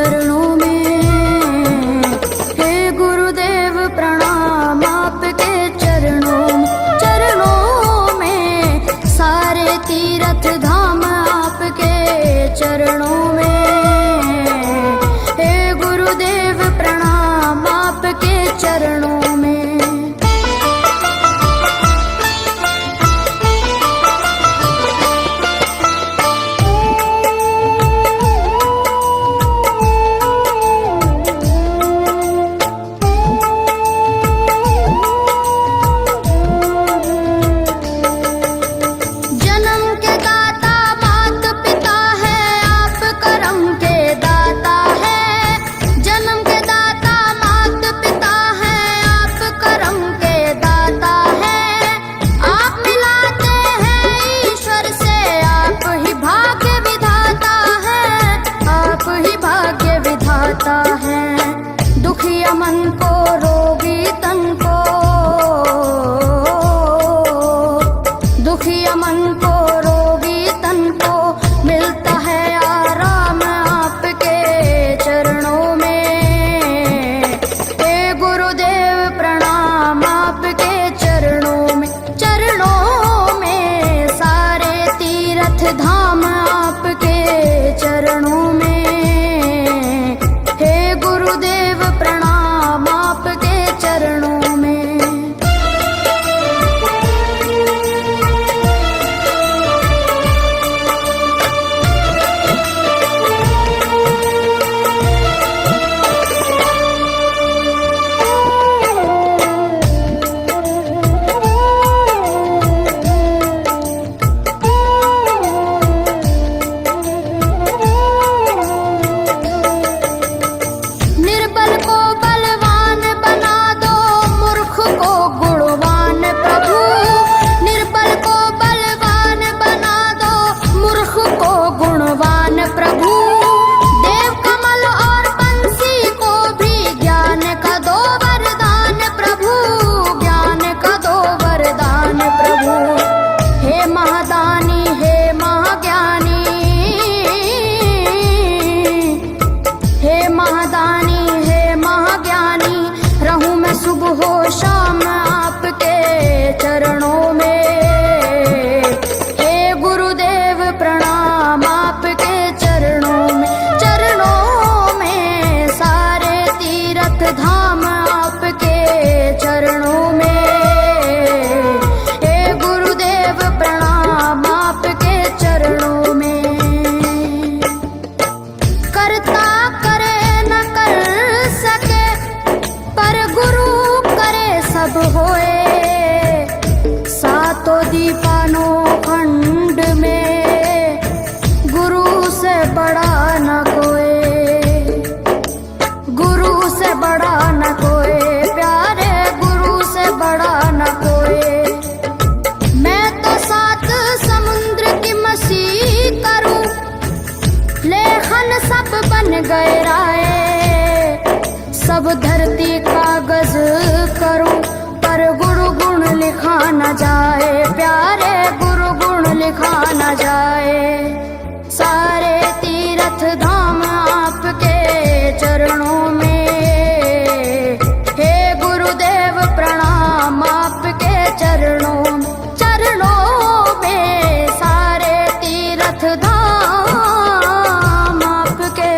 चरणों में। हे गुरुदेव प्रणाम आपके चरणों में, सारे तीर्थ धाम आपके चरणों में। हे गुरुदेव प्रणाम आपके चरणों में। दुखिया मन को, रोगी तन को, दुखिया मन को, रोगी तन को मिलता है आराम आपके चरणों में। हे गुरुदेव प्रणाम आपके चरणों में, सारे तीर्थ धाम आपके चरणों में। गुरुदेव प्रणाम आपके चरणों में। सुबह हो शाम आपके चरणों में। हे गुरुदेव प्रणाम आपके चरणों में, सारे तीर्थ धाम आपके चरणों में। हे गुरुदेव प्रणाम आपके चरणों में। करता करे न कर सके, पर गुरु सब होए। सातों दीपानों खंड में गुरु से बड़ा न कोई, गुरु से बड़ा न कोई, प्यारे गुरु से बड़ा न कोई। मैं तो सात समुद्र की मसी करूं, लेखन सब बन गए राय। सब धरती कागज करूं, पर गुरु गुण लिखा न जाए, प्यारे गुरु गुण लिखा न जाए। सारे तीर्थ धाम आपके चरणों में। हे गुरुदेव प्रणाम आपके चरणों में, सारे तीर्थ धाम आपके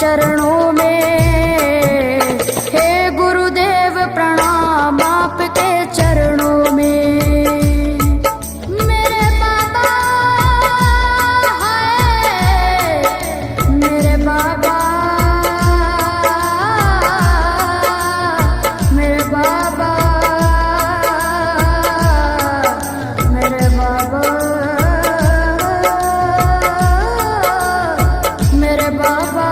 चरणों में। प्रणाम आपके चरणों में। मेरे बाबा है, मेरे बाबा, मेरे बाबा, मेरे बाबा, मेरे बाबा।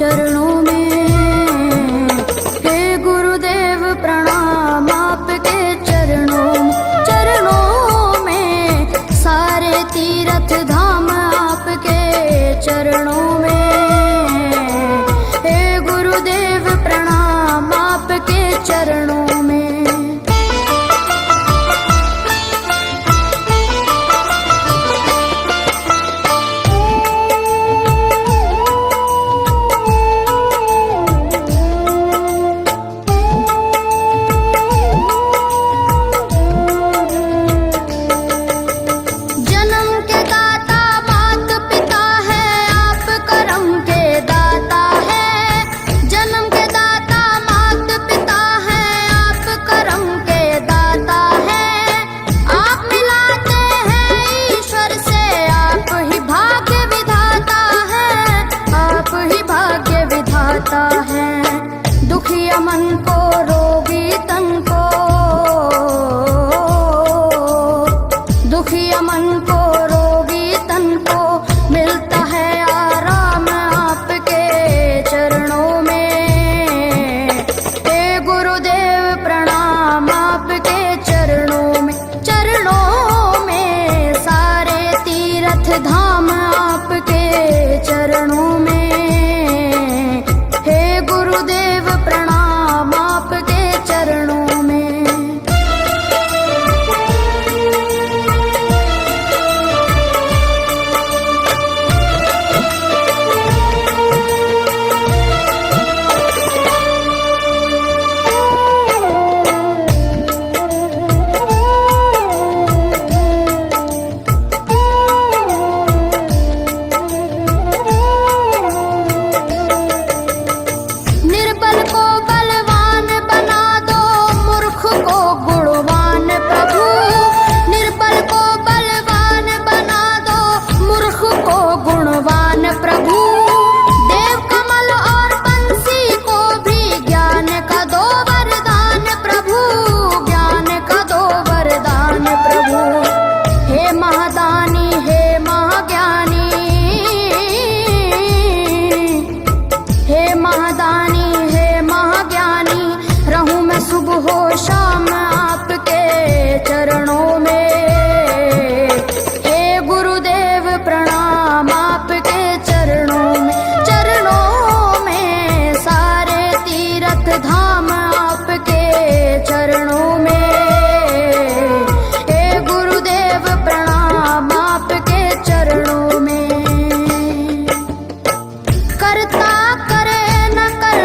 चरणों में। हे गुरुदेव प्रणाम आपके चरणों में, सारे तीर्थ धाम आपके चरणों में। हे गुरुदेव प्रणाम आपके चरणों में। दुखिया मन को रोगी तन को, दुखिया मन को रोगी तन को मिलता है आराम आपके चरणों में। हे गुरुदेव प्रणाम आपके चरणों में, सारे तीर्थ धाम आपके चरणों में। हे गुरुदेव प्रणाम आपके चरणों में। निर्बल को बलवान बना दो, मूर्ख को गुणवान प्रभु। निर्बल को बलवान बना दो, मूर्ख को गुणवान प्रभु। देव कमल और बंसी को भी ज्ञान का दो वरदान प्रभु, ज्ञान का दो वरदान प्रभु। हे महादानी हे महाज्ञानी, हे महादानी हे महाज्ञानी, रहूं मैं सुबह हो शाम आपके चरणों में। हे गुरुदेव प्रणाम आपके चरणों में, सारे तीर्थ धाम आपके चरणों में। हे गुरुदेव प्रणाम आपके चरणों में। करता करे न कर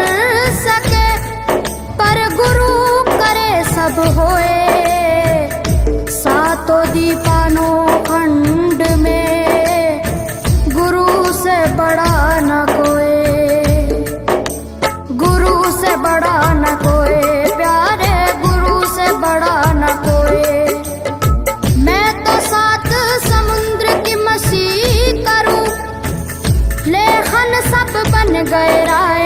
सके, पर गुरु करे सब होए। सातों दीपानो खंड में, गुरु से बड़ा न कोई, गुरु से बड़ा न कोई, प्यारे गुरु से बड़ा न कोई। मैं तो सात समुद्र की मसी करूं, लेखन सब बन गए राय।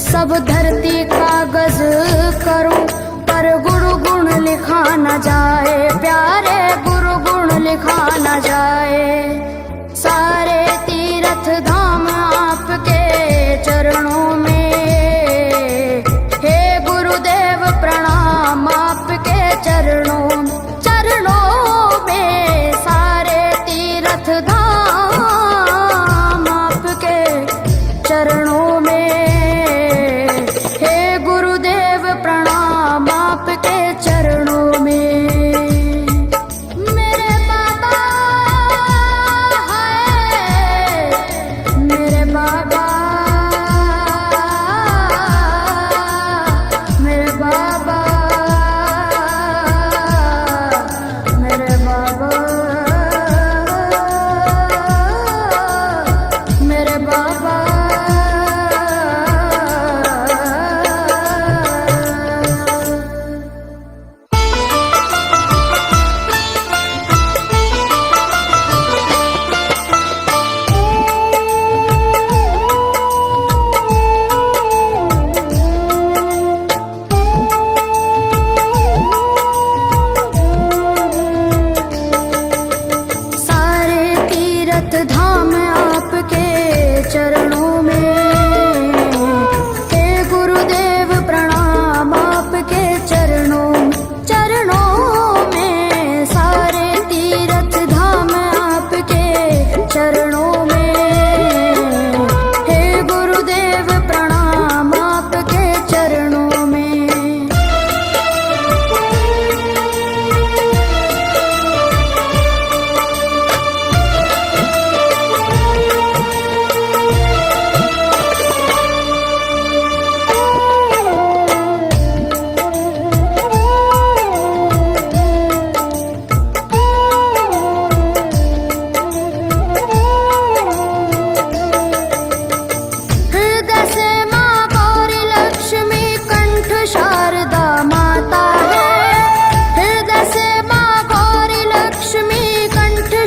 सब धरती कागज करूं, पर गुरु गुण लिखा न जाए, प्यारे गुरु गुण लिखा न जाए। सारे तीर्थ धाम आपके चरणों में। हे गुरुदेव प्रणाम आपके चरणों में, सारे तीर्थ धाम आपके चरणों में। हे गुरुदेव प्रणाम आपके चरणों में। मेरे बाबा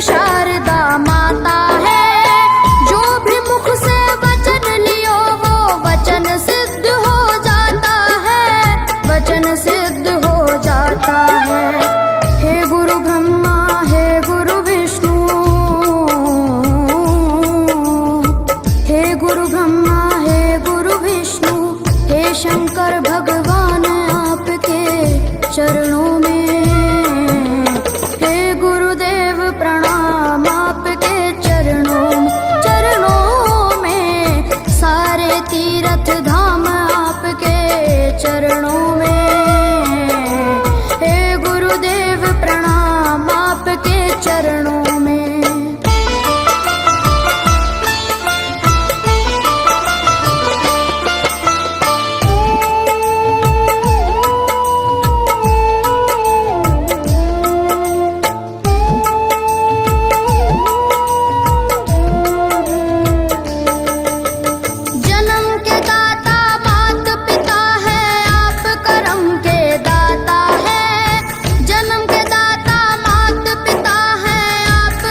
शारदा माता है। जो भी मुख से वचन लियो वो वचन सिद्ध हो जाता है, वचन सिद्ध हो जाता है। हे गुरु ब्रह्मा हे गुरु विष्णु, हे गुरु ब्रह्मा हे गुरु विष्णु, हे शंकर भगवान आपके चरणों में। हे गुरुदेव प्रणाम आपके चरणों में। सारे तीर्थ धाम आपके चरणों में। हे गुरुदेव प्रणाम आपके चरणों में। जन्म के दाता मात पिता है, आप कर्म के दाता है। जन्म के दाता मात पिता है, आप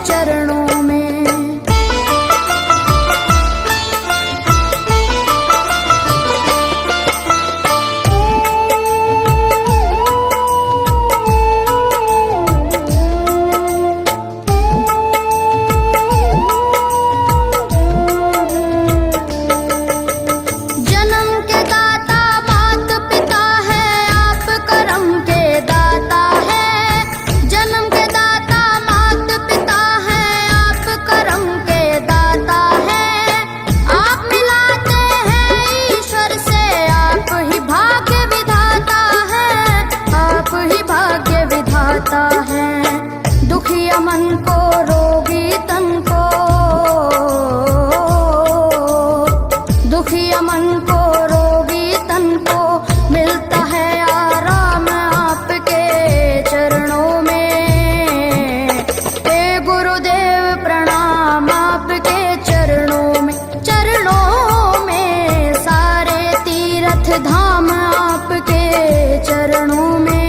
चरणों में। दुखिया मन को रोगी तन को, दुखिया मन को रोगी तन को मिलता है आराम आपके चरणों में। हे गुरुदेव प्रणाम आपके चरणों में, चरणों में सारे तीर्थ धाम आपके चरणों में।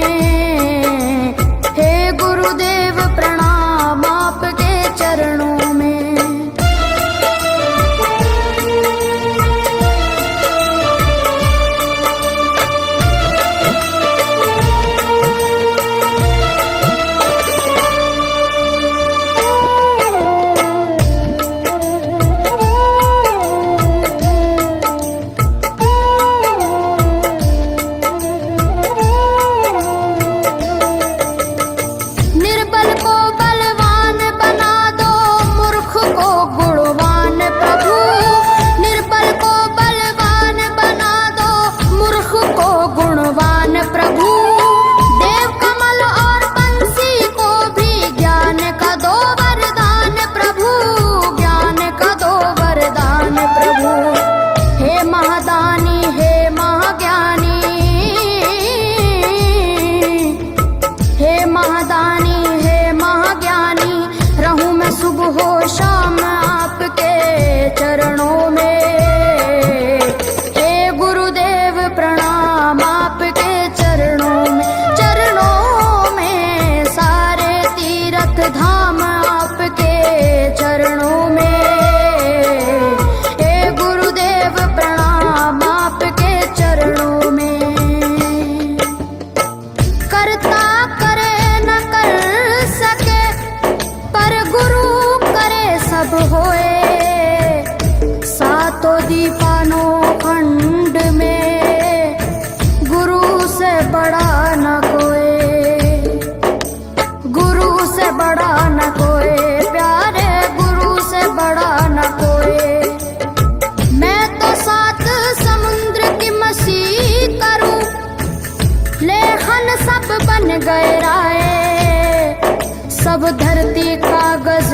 गुरुदेव प्रणाम आपके चरणों में। शाम आपके चरणों में। हे गुरुदेव प्रणाम आपके चरणों में, चरणों में सारे तीर्थ धाम आपके चरणों में। हे गुरुदेव प्रणाम आपके चरणों में। करता करे न कर सके पर गुरु सब होए, सातों दीपानों खंड में गुरु से बड़ा न कोई, गुरु से बड़ा न कोई, प्यारे गुरु से बड़ा न कोई। मैं तो सात समुद्र की मसी करूं, लेखन सब बन गए राय, सब धरती कागज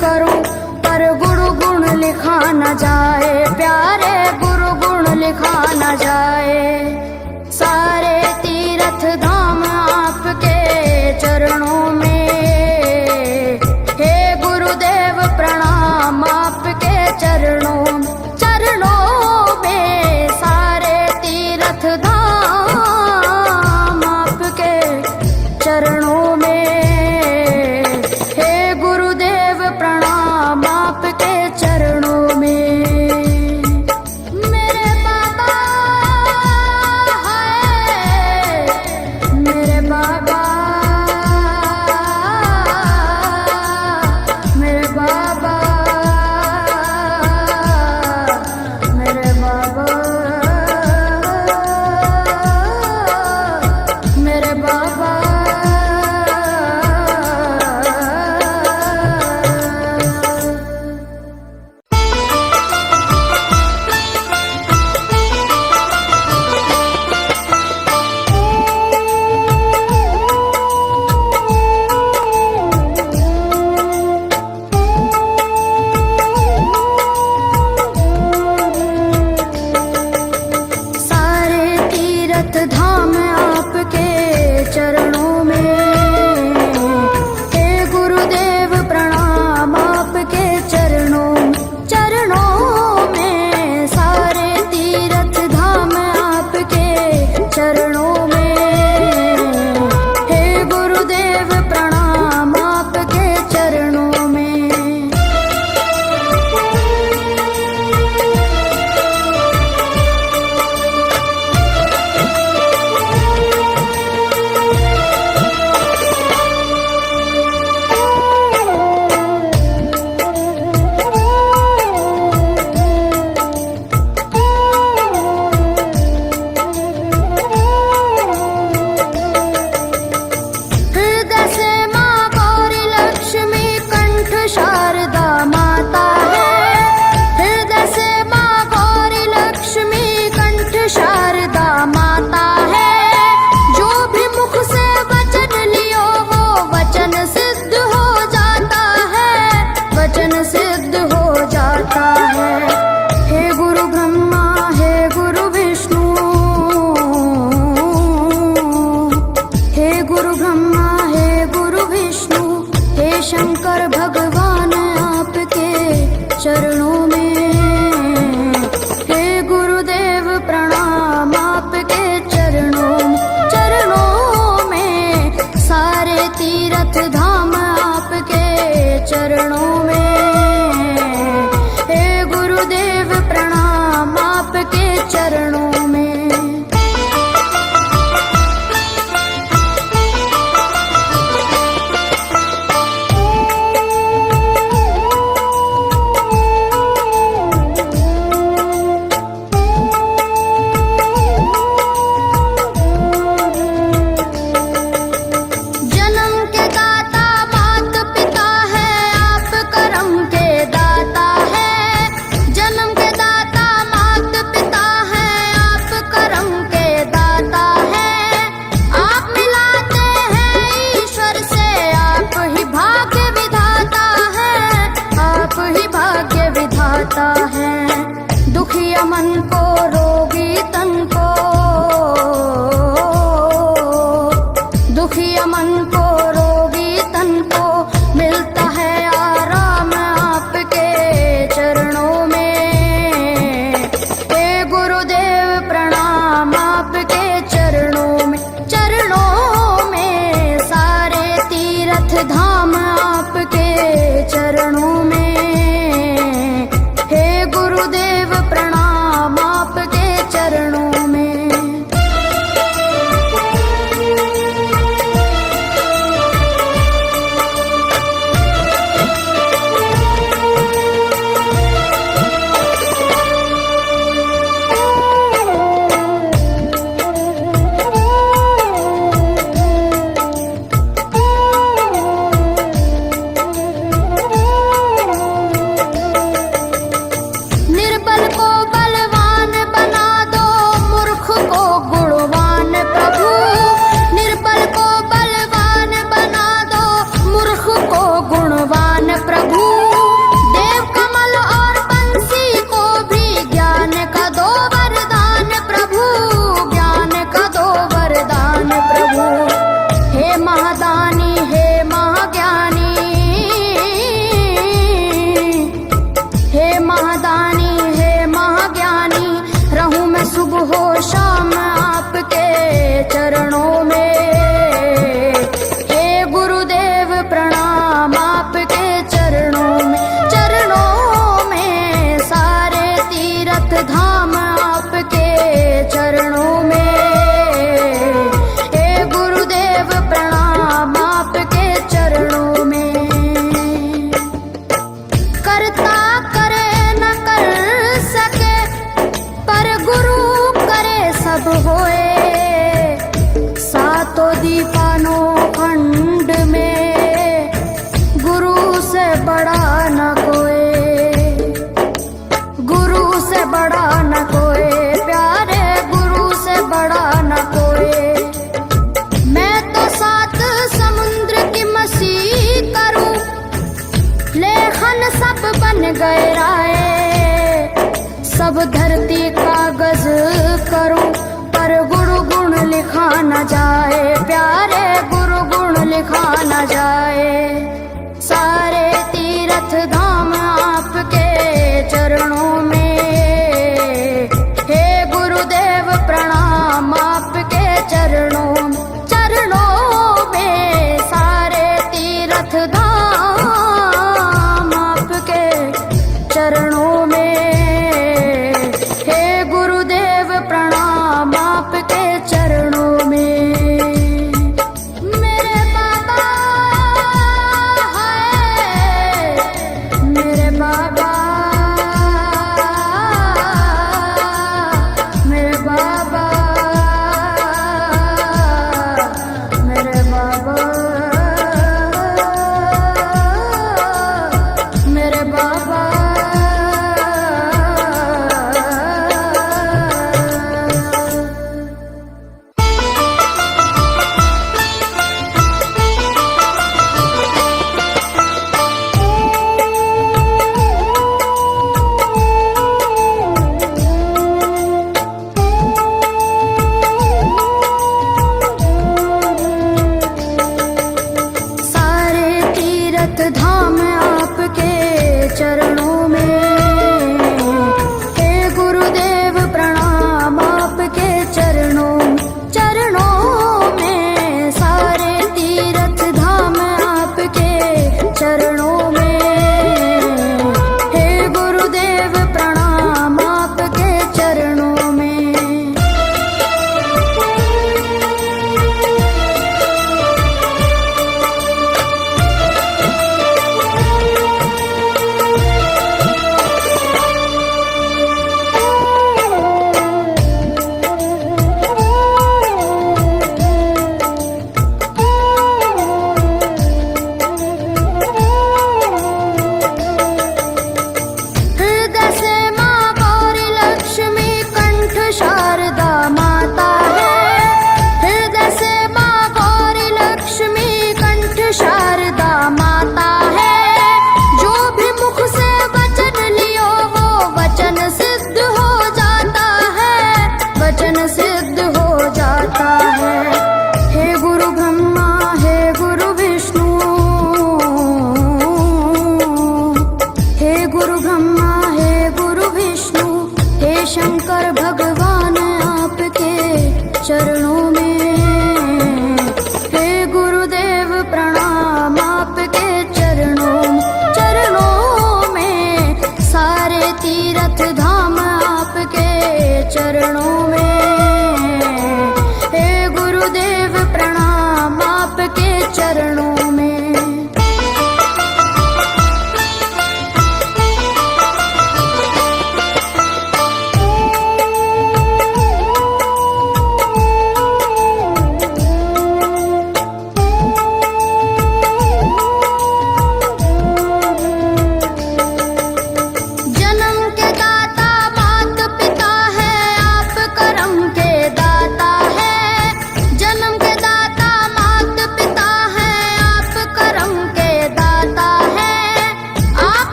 करूं पर गुरु गुण लिखा न जाए, प्यारे गुरु गुण लिखा न जाए। सारे तीर्थ धाम आपके चरणों में। हे गुरुदेव प्रणाम आपके चरणों में, चरणों में सारे तीर्थ धाम आपके चरणों में। आपके चरणों में मेरे बाबा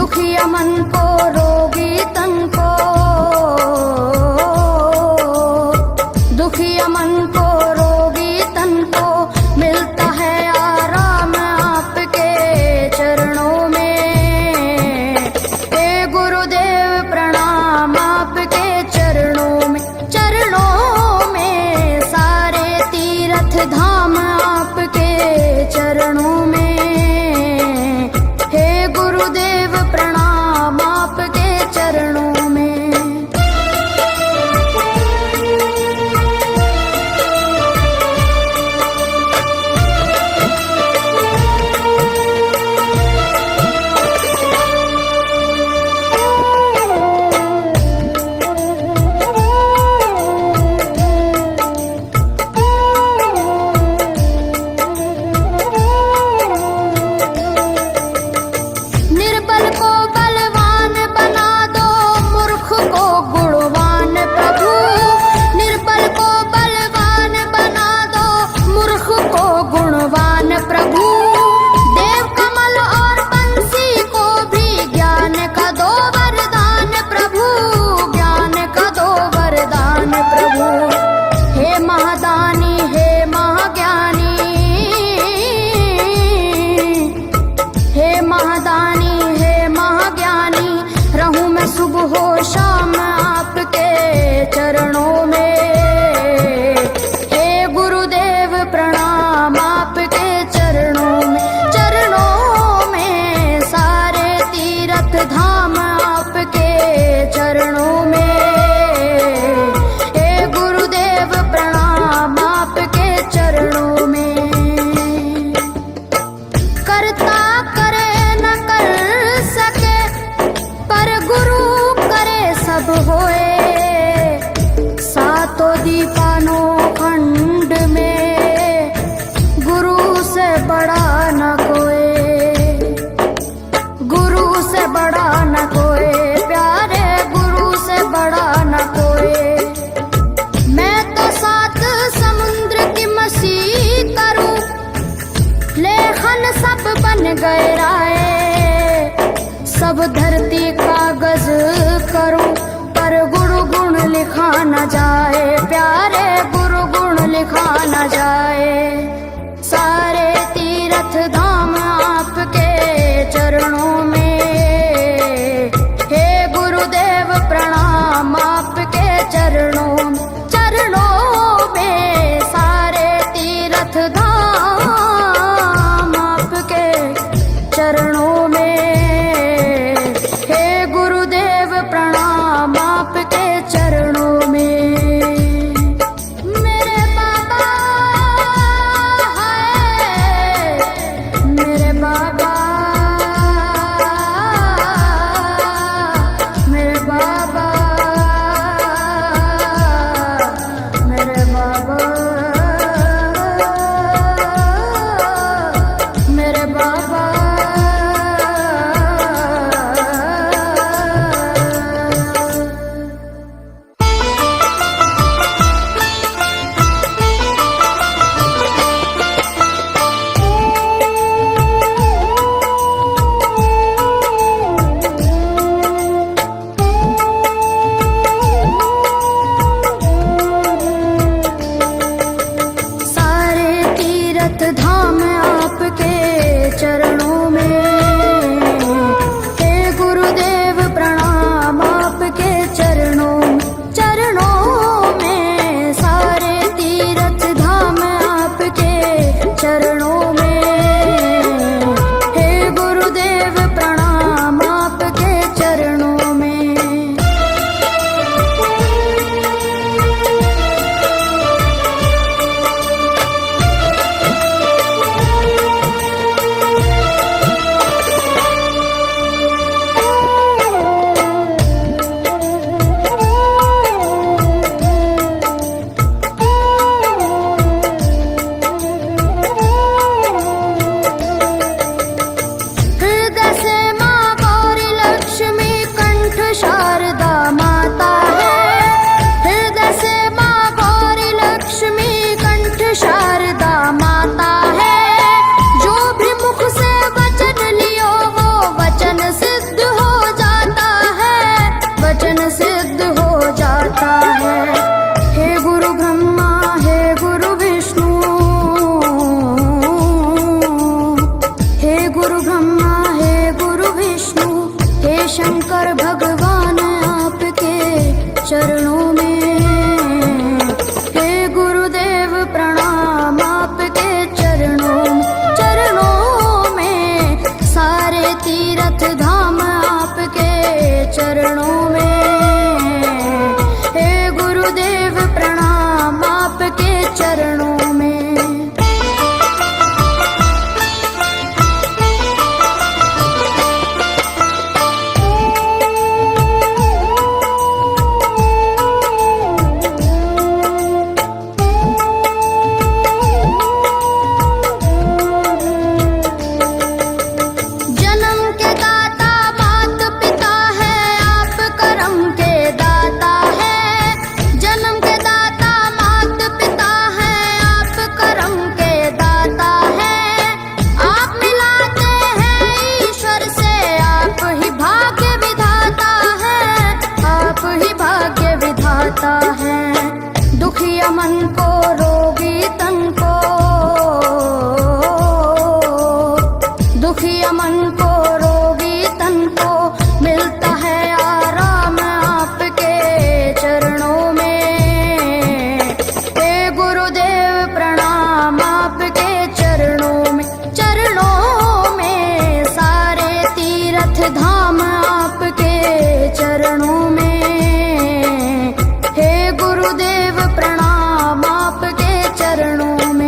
दुखिया मन को रोगी तन को, दुखिया मन को रोगी तन को मिलता है आराम आपके चरणों में। हे गुरुदेव प्रणाम आपके चरणों में, चरणों में सारे तीर्थ धाम आपके चरणों में। हे गुरुदेव प्रणाम आपके चरणों में। निर्बल को बलवान बना दो, मूर्ख को गुणवान प्रभु। निर्बल को बलवान बना दो, मूर्ख को गुणवान प्रभु। देव कमल और बंसी को भी ज्ञान का दो वरदान प्रभु, ज्ञान का दो वरदान प्रभु। हे महादानी हे महाज्ञानी, हे महादानी हे महाज्ञानी, रहूं मैं सुबह हो शाम आपके चरणों में। हे गुरुदेव प्रणाम आपके चरणों में, चरणों में सारे तीर्थ धाम आपके चरणों में। हे गुरुदेव प्रणाम आपके चरणों में। करता करे न कर सके, पर गुरु करे सब होए। सातों दीपानों खंड में गुरु से बड़ा न कोई, गुरु से बड़ा न कोई, प्यारे गुरु से बड़ा न कोई। मैं तो सात समुद्र की मसीह करूं, लेखन सब बन गए राय। सब धरती कागज करूं, पर गुरु गुण लिखा न जाए, प्यारे गुरु गुण लिखा न जाए। सारे तीर्थ धाम आपके चरणों में। हे गुरुदेव प्रणाम आपके चरणों में, चरणों में सारे तीर्थ धाम आपके चरणों में। हे गुरुदेव प्रणाम आपके चरणों में। मेरे बाबा शंकर भगवान आपके चरणों में, हे गुरुदेव प्रणाम आपके चरणों में, सारे तीर्थ धाम आपके चरणों में, हे गुरुदेव प्रणाम आपके चरणों में। दुखिया मन को रोगी तन को, दुखिया मन को रोगी तन को मिलता है आराम आपके चरणों में, हे गुरुदेव प्रणाम आपके चरणों में, सारे तीर्थ धाम आपके चरणों में, गुरुदेव प्रणाम आपके चरणों में।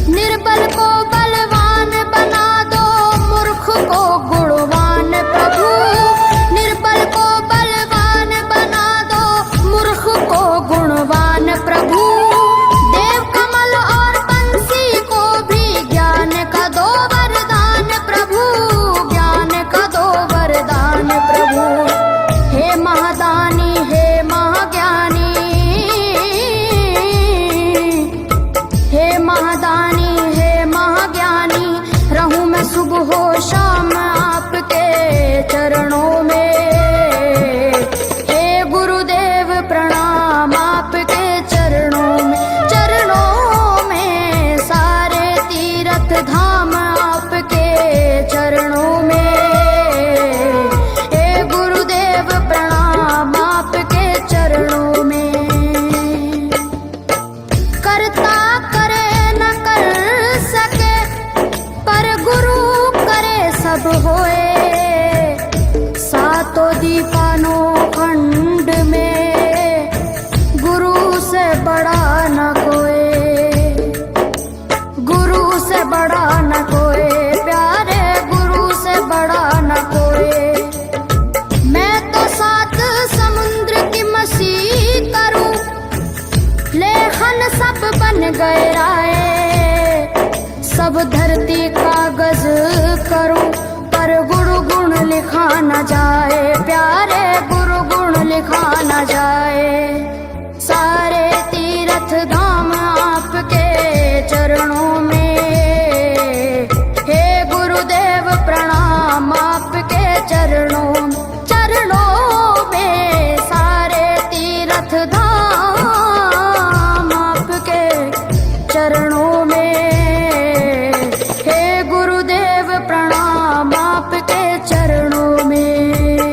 निर्बल को बलवान बना दो, मूर्ख को गुणवान प्रभु, निर्बल को बलवान बना दो, मूर्ख को गुणवान प्रभु, देव कमल और बंसी को भी ज्ञान का दो वरदान प्रभु, ज्ञान का दो वरदान प्रभु, हे महादानी हे महाज्ञानी, हे महादानी रहूं मैं सुबह हो शाम आपके चरणों में, हे गुरुदेव प्रणाम आपके चरणों में, सारे तीर्थ धाम आपके चरणों में, हे गुरुदेव प्रणाम आपके चरणों में। करता करे न कर सके पर गुरु करे सब होए, सातों दीपानों खंड में गुरु से बड़ा न कोई, गुरु से बड़ा न कोई, प्यारे गुरु से बड़ा न कोई। मैं तो सात समुद्र की मसी करूं, लेखन सब बन गए राय, सब धरती कागज करूं, पर गुरु गुण लिखा न जाए, प्यारे गुरु गुण लिखा न जाए, सारे तीर्थ धाम आपके चरणों में, हे गुरुदेव प्रणाम आपके चरणों में, सारे तीर्थ धाम आपके चरणों में, हे गुरुदेव प्रणाम आपके चरणों में।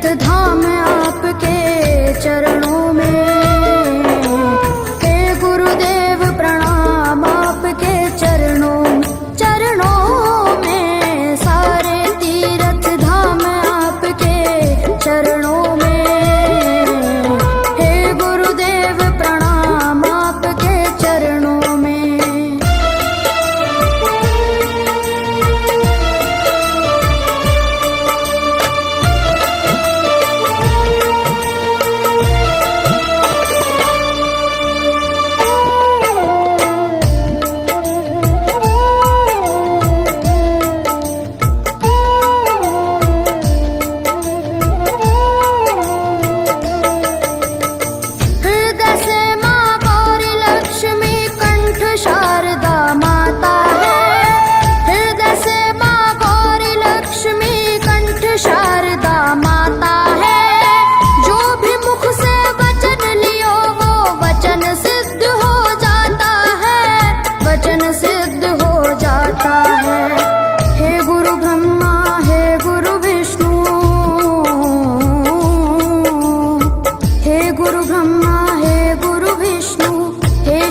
तीर्थ धाम आपके चरणों में। हे गुरुदेव प्रणाम आपके चरणों में, सारे तीर्थ धाम आपके चरणों में। हे गुरुदेव प्रणाम आपके चरणों में।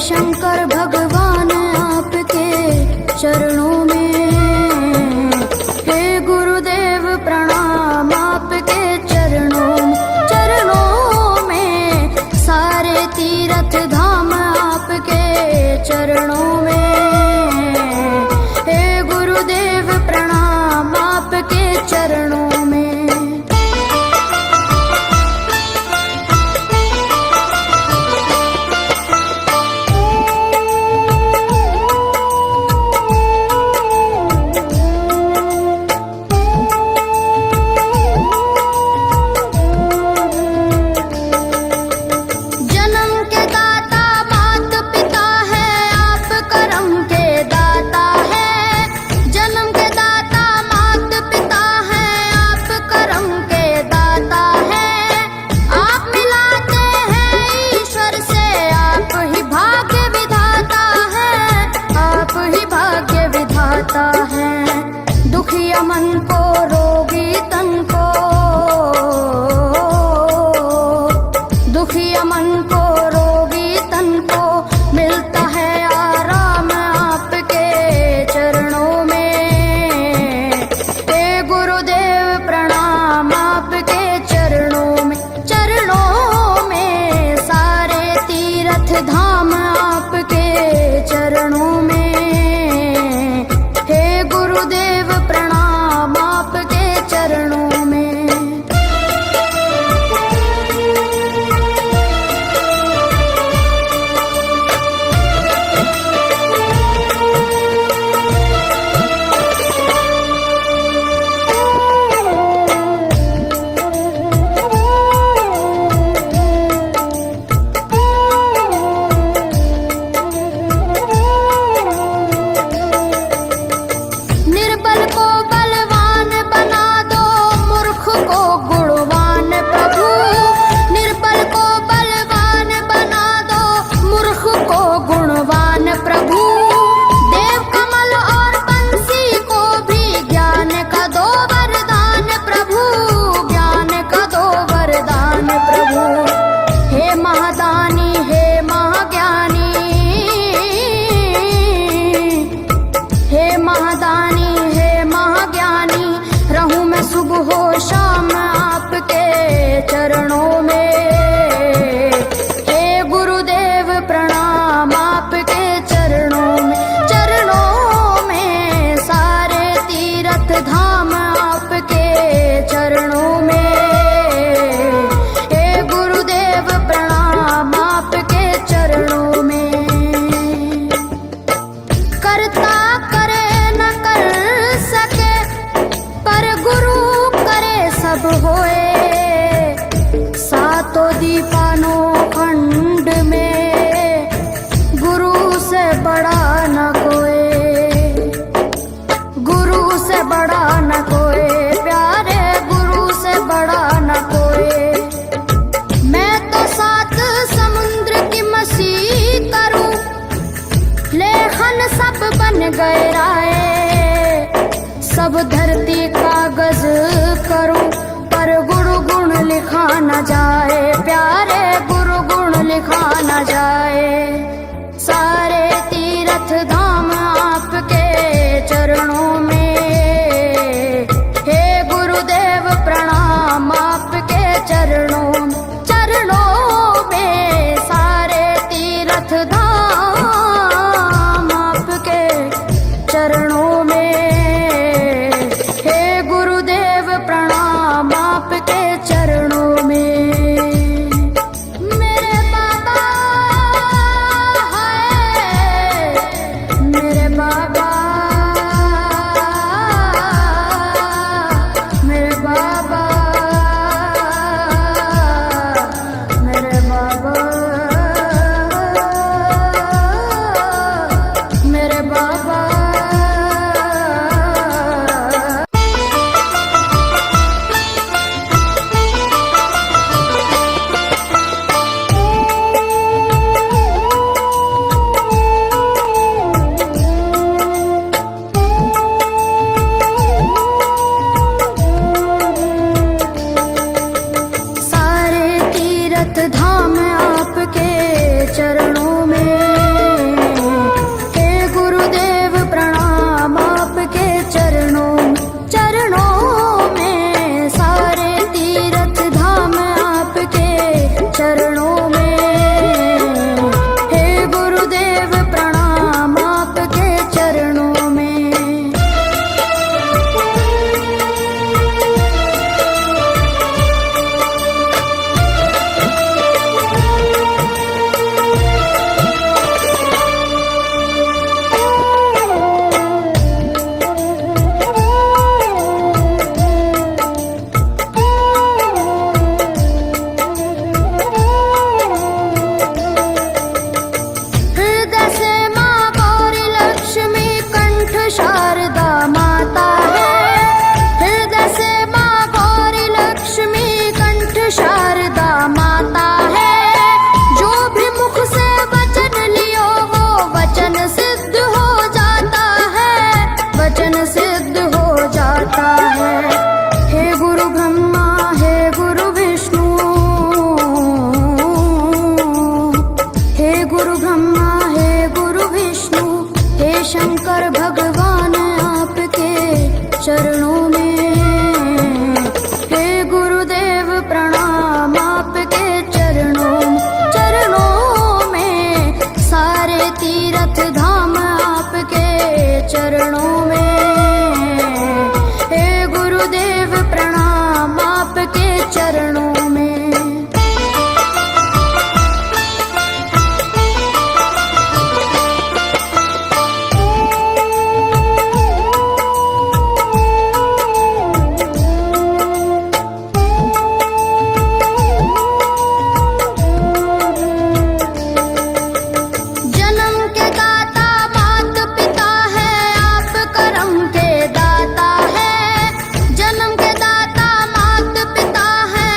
शंकर भगवान आपके चरणों में। हे गुरुदेव प्रणाम आपके चरणों में, सारे तीर्थ धाम आपके चरणों में। हे गुरुदेव प्रणाम आपके चरणों में। दुखिया मन को रोगी तन को, दुखिया मन को रोगी तन को मिलता है आराम आपके चरणों में। हे गुरुदेव प्रणाम आपके चरणों में, सारे तीर्थ धाम आपके चरणों में। हे गुरुदेव प्रणाम आपके चरणों में। निर्बल को बलवान बना दो, मूर्ख को गुणवान प्रभु। निर्बल को बलवान बना दो, मूर्ख को गुणवान प्रभु। देव कमल और बंसी को भी ज्ञान का दो वरदान प्रभु, ज्ञान का दो वरदान प्रभु। हे महादानी हे महाज्ञानी, हे महादानी हे महाज्ञानी, रहूं मैं सुबह हो शाम आपके चरणों में। हे गुरुदेव प्रणाम आपके चरणों में, सारे तीर्थ धाम आपके चरणों में। हे गुरुदेव प्रणाम आपके चरणों में। करता करे न कर सके, पर गुरु करे सब होए। सातों दीपानों खंड में, गुरु से बड़ा न कोई, गुरु से बड़ा न कोई, प्यारे गुरु से बड़ा न कोई। मैं तो सात समुद्र की मसी करूं, लेखन सब बन गए राय। सब धरती कागज करूं, पर गुरु लिखा न जाए, प्यारे गुरु गुण लिखा न जाए। सारे तीर्थ धाम आपके चरणों में, हे गुरुदेव प्रणाम आपके चरणों में। सारे तीर्थ धाम आपके चरणों में, हे गुरुदेव प्रणाम आपके चरणों में। मेरे बाबा है, मेरे बाबा, मेरे बाबा, मेरे बाबा, मेरे बाबा। सारे तीर्थ धाम आपके चरणों में, हे गुरुदेव प्रणाम आपके चरणों में। सारे तीर्थ धाम आपके चरणों में, हे गुरुदेव प्रणाम आपके चरणों में। हृदय से माँ गौरी लक्ष्मी कंठ शारदा माता है। हृदय से माँ गौरी लक्ष्मी कंठ शारदा माता है। जो भी मुख से वचन लियो वो वचन सिद्ध हो जाता है, वचन सिद्ध हो जाता है। हे गुरु ब्रह्मा, हे गुरु विष्णु, हे गुरु ब्रह्मा, हे गुरु विष्णु, हे शंकर भगवान आपके चरणों में, हे गुरुदेव प्रणाम आपके चरणों में। सारे तीर्थ धाम आपके चरणों में, हे गुरुदेव प्रणाम आपके चरणों में। जन्म के दाता मात पिता है, आप करम के दाता है। जन्म के दाता मात पिता है,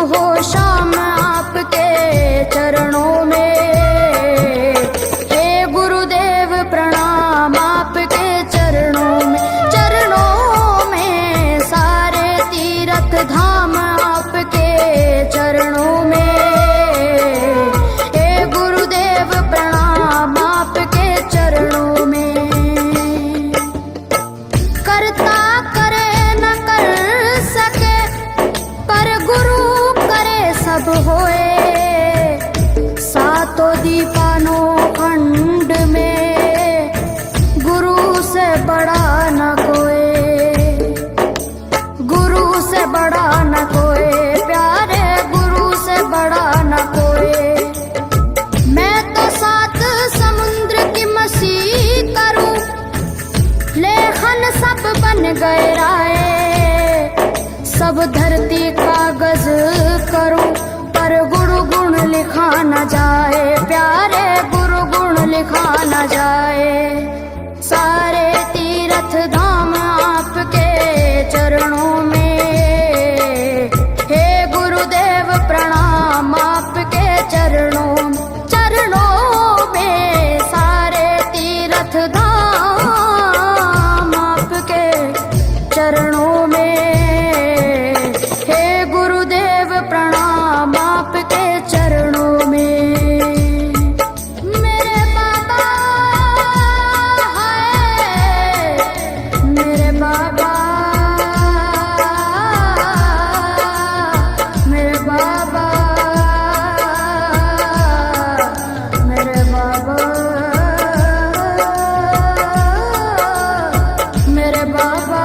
हो शाम आपके चरणों में। हे गुरुदेव प्रणाम आपके चरणों में, चरणों में सारे तीर्थ धाम आपके चरणों में। हे गुरुदेव प्रणाम आपके चरणों में। करता करे न कर सके पर गुरु करे सब होए। सातों दीपानों खंड में गुरु से बड़ा न कोई, गुरु से बड़ा न कोई, प्यारे गुरु से बड़ा न कोई। मैं तो सात समुद्र की मसी करूं, लेखन सब बन गए राय। सब धरती कागज करूं पर गुरु गुण लिखा न जाए, प्यारे गुरु गुण लिखा न जाए। सारे तीर्थ धाम आपके चरणों में। हे गुरुदेव प्रणाम आपके चरणों, चरणों में सारे तीर्थ धाम आपके चरणों में। हे गुरुदेव प्रणाम आपके चरणों में। मेरे बाबा हाय, मेरे बाबा, मेरे बाबा, मेरे बाबा, मेरे बाबा।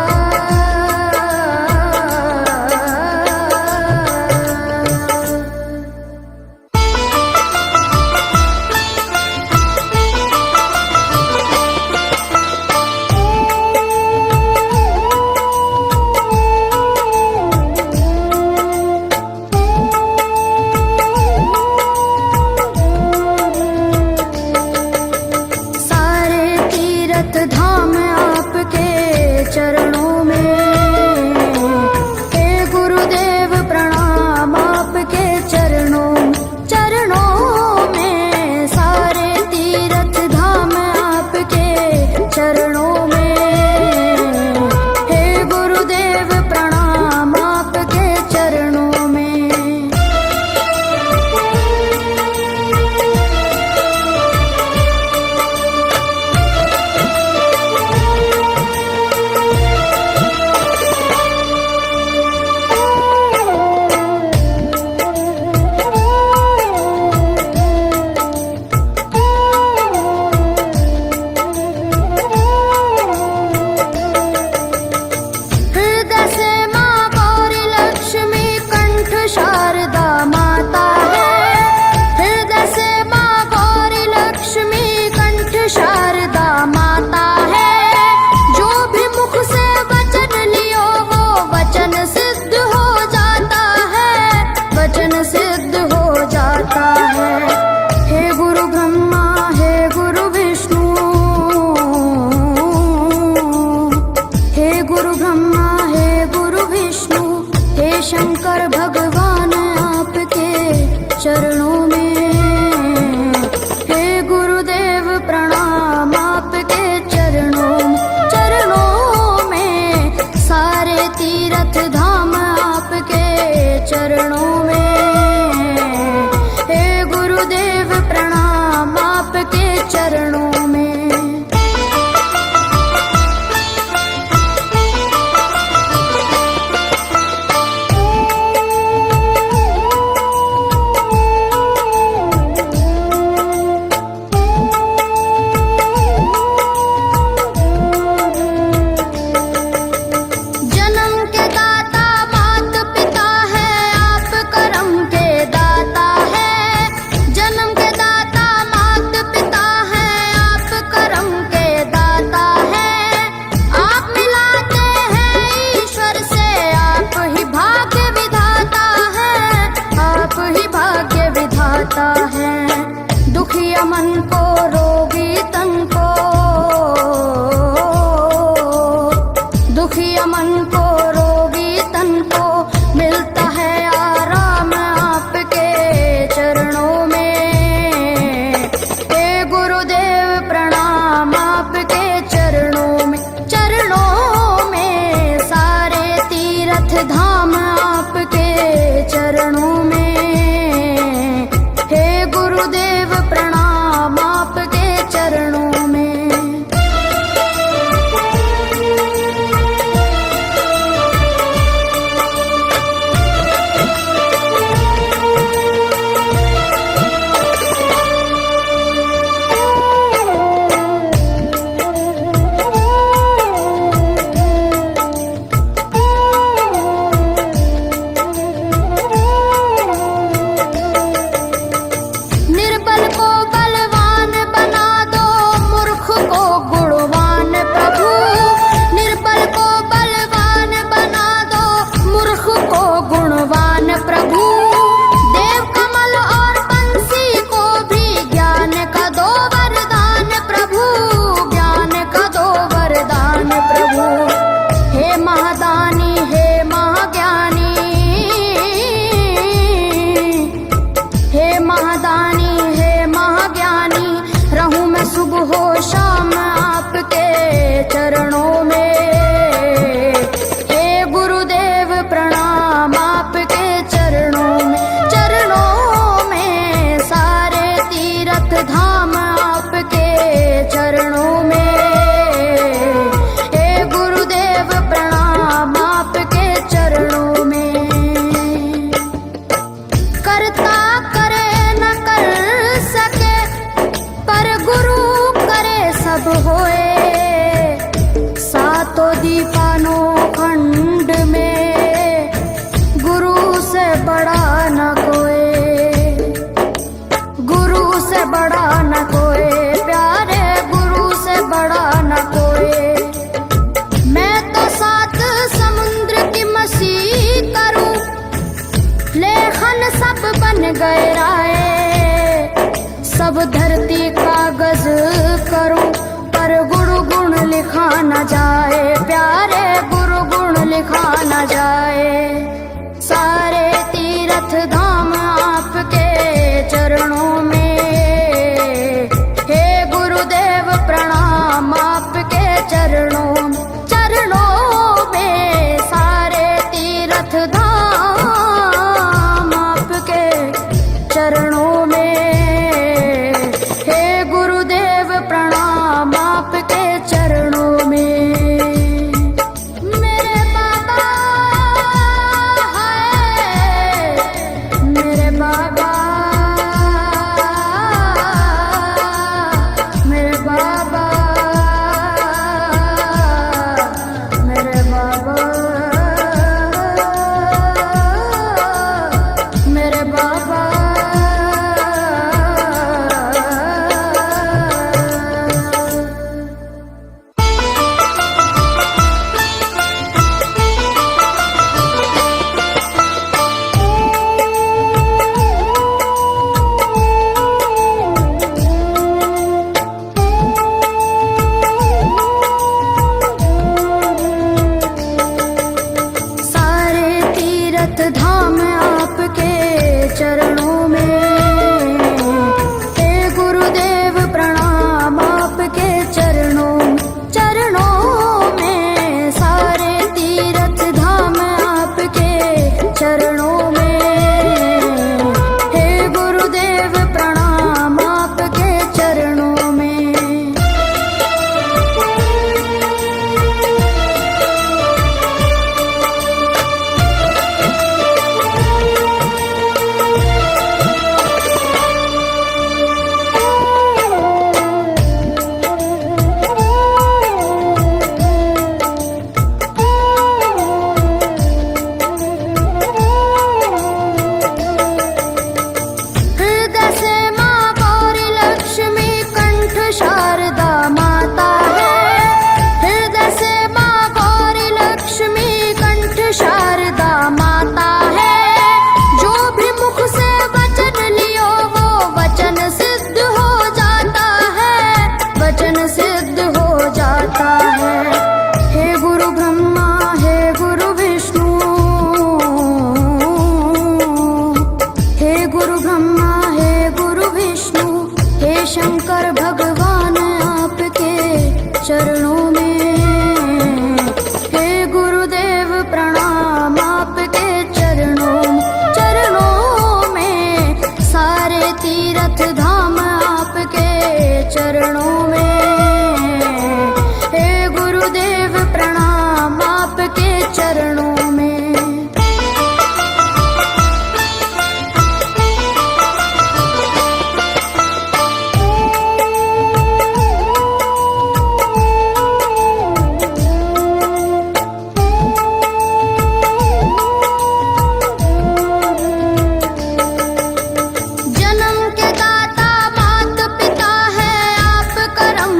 सारे तीर्थ धाम आपके चरणों में। हे गुरुदेव प्रणाम आपके चरणों, चरणों में सारे तीर्थ धाम आपके चरणों में। हे गुरुदेव प्रणाम आपके चरणों में। हृदय से माँ गौरी लक्ष्मी कंठ शारदा माता है। हृदय से माँ गौरी लक्ष्मी कंठ शारदा माता है। जो भी मुख से वचन लियो वो वचन सिद्ध हो जाता है, वचन सिद्ध हो जाता है। हे गुरु ब्रह्मा हे गुरु विष्णु, हे गुरु ब्रह्मा हे गुरु विष्णु, हे शंकर भगवान आपके चरणों में। हे गुरुदेव प्रणाम आपके चरणों, चरणों में सारे तीर्थ धाम आपके चरणों में। हे गुरुदेव प्रणाम आपके चरणों में। जन्म के दाता मात पिता है, आप करम के दाता है। जन्म के दाता मात पिता है, सब बन गए राय। सब धरती कागज करूं पर गुरु गुण लिखा न जाए, प्यारे गुरु गुण लिखा न जाए। सारे तीर्थ धाम आपके चरणों में, हे गुरुदेव प्रणाम आपके चरणों में। सारे तीर्थ धाम आपके चरणों में, हे गुरुदेव प्रणाम आपके चरणों में। मेरे बाबा है, मेरे बाबा, मेरे बाबा, मेरे बाबा, मेरे बाबा। सारे तीर्थ धाम आपके चरणों में, हे गुरुदेव प्रणाम आपके चरणों में। सारे तीर्थ धाम आपके चरणों में, हे गुरुदेव प्रणाम आपके चरणों में। हृदय से माँ गौरी लक्ष्मी कंठ शारदा माता है। हृदय से माँ गौरी लक्ष्मी कंठ शारदा माता है। जो भी मुख से वचन लियो वो वचन सिद्ध हो जाता है, वचन सिद्ध हो जाता है। हे गुरु ब्रह्मा, हे गुरु विष्णु, हे गुरु ब्रह्मा, हे गुरु विष्णु, हे शंकर भगवान आपके चरणों में, हे गुरुदेव प्रणाम आपके चरणों में। सारे तीर्थ धाम आपके चरणों में, हे गुरुदेव प्रणाम आपके चरणों में। जन्म के दाता मात पिता है आप करम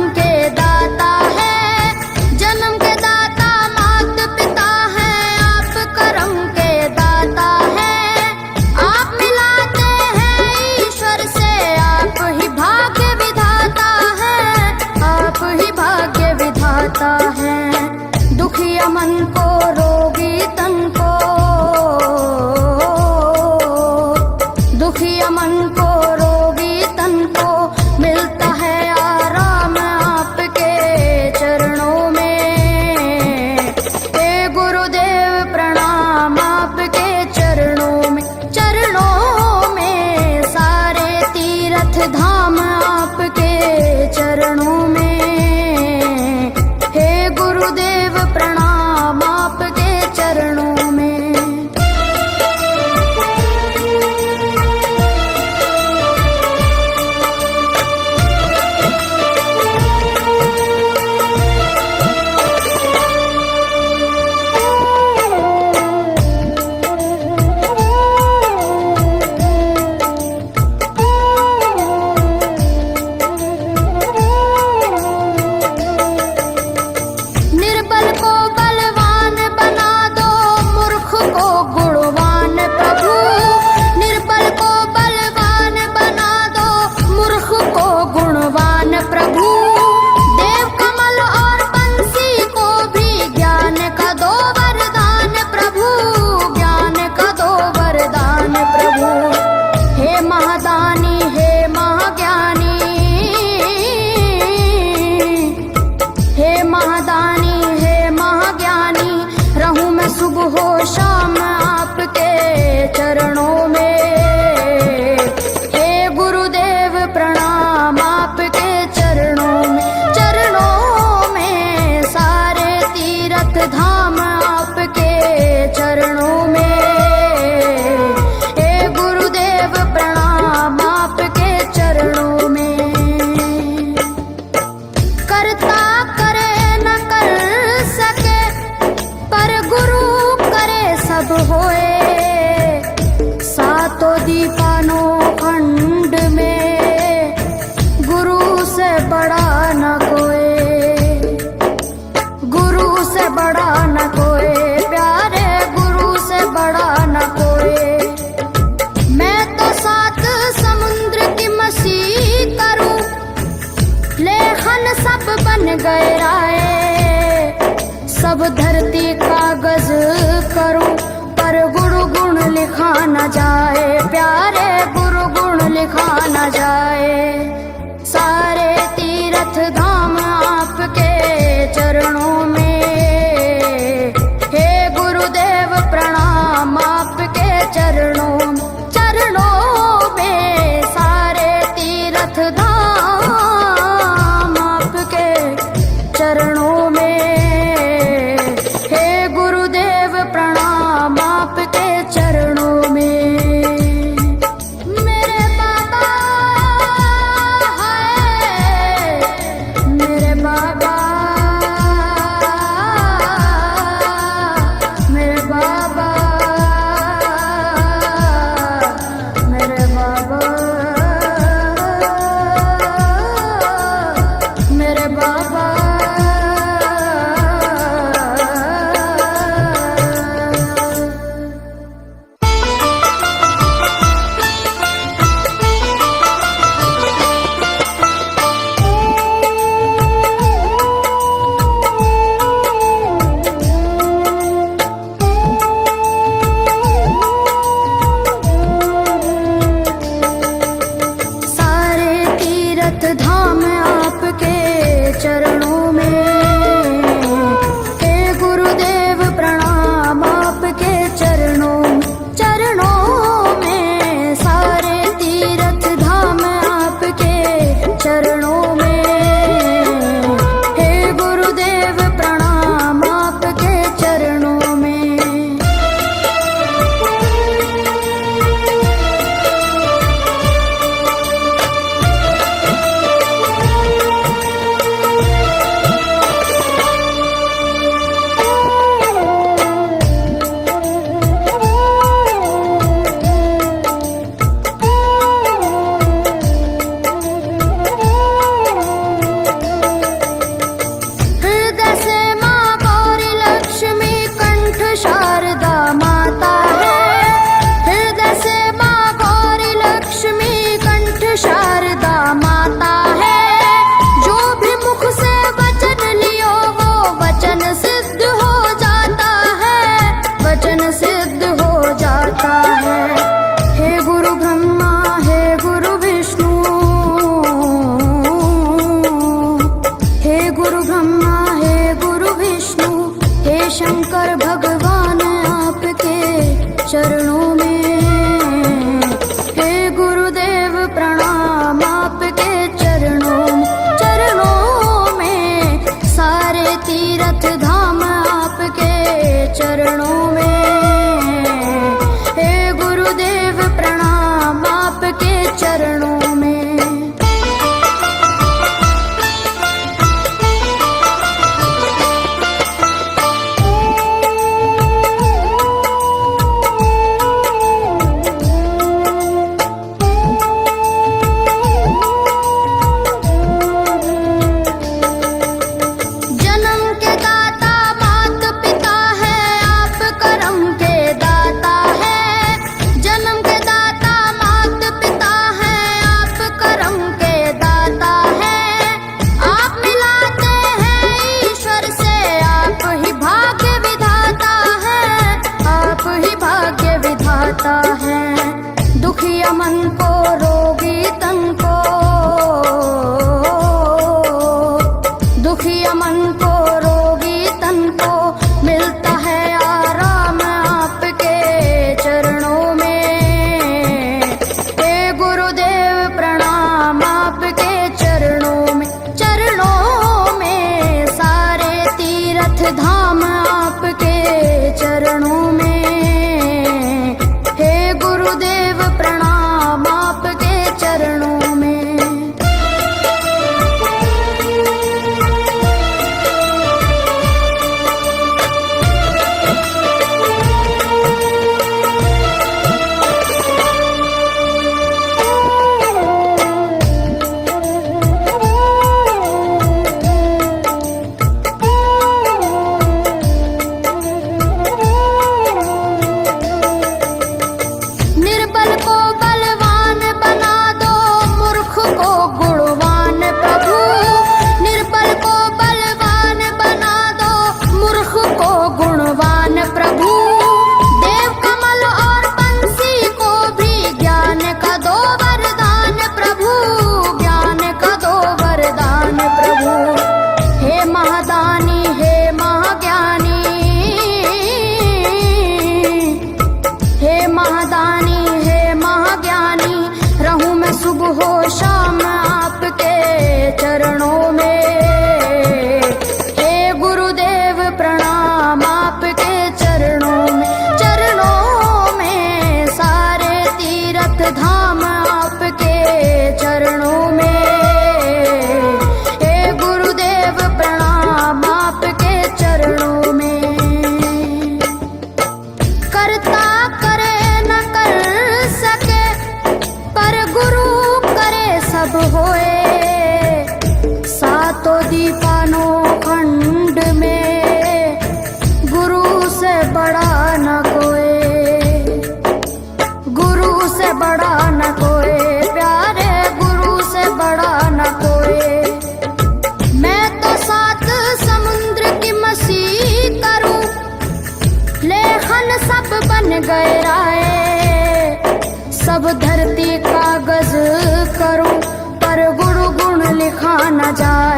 गहराए। सब धरती कागज करूं पर गुरु गुण लिखा न जाए, प्यारे गुरु गुण लिखा न जाए। सारे तीर्थ धाम आपके चरणों में, हे गुरुदेव प्रणाम आपके चरणों में। सारे तीर्थ धाम आपके चरणों में, हे गुरुदेव प्रणाम आपके चरणों में। मेरे बाबा है, मेरे बाबा, मेरे बाबा, मेरे बाबा, मेरे बाबा। सारे तीर्थ धाम आपके चरणों में, हे गुरुदेव प्रणाम आपके चरणों में। सारे तीर्थ धाम आपके चरणों में, हे गुरुदेव प्रणाम आपके चरणों में। हृदय से माँ गौरी लक्ष्मी कंठ शारदा माता है। हृदय से माँ गौरी लक्ष्मी कंठ शारदा माता है। जो भी मुख से वचन लियो वो वचन सिद्ध हो जाता है, वचन सिद्ध हो जाता है। हे गुरु ब्रह्मा, हे गुरु विष्णु, हे गुरु ब्रह्मा, हे गुरु विष्णु, हे शंकर भगवान आपके चरणों में, हे गुरुदेव प्रणाम आपके चरणों में। सारे तीर्थ धाम आपके चरणों में, हे गुरुदेव प्रणाम आपके चरणों में। जन्म के दाता मात पिता है, आप करम के दाता है। जन्म के दाता मात पिता है, आप करम के दाता है। आप मिलाते हैं ईश्वर से, आप ही भाग्य विधाता है, आप ही भाग्य विधाता है। दुखिया मन को, रोगी तन को, दुखिया मन को, रोगी तन को मिलता है आराम आपके चरणों में। हे गुरुदेव प्रणाम आपके चरणों में। सारे तीर्थ धाम आपके चरणों में, हे गुरुदेव प्रणाम आपके चरणों में। हे गुरुदेव प्रणाम आपके चरणों में। करता करे न कर सके पर गुरु करे सब होए। सातों दीपानों खंड में गुरु से बड़ा न कोई, गुरु से बड़ा न कोई, प्यारे गुरु से बड़ा न कोई। मैं तो सात समुद्र की मसी करूं, लेखन सब बन गए राय। सब धरती कागज करूं पर गुरु गुण लिखा न जाए।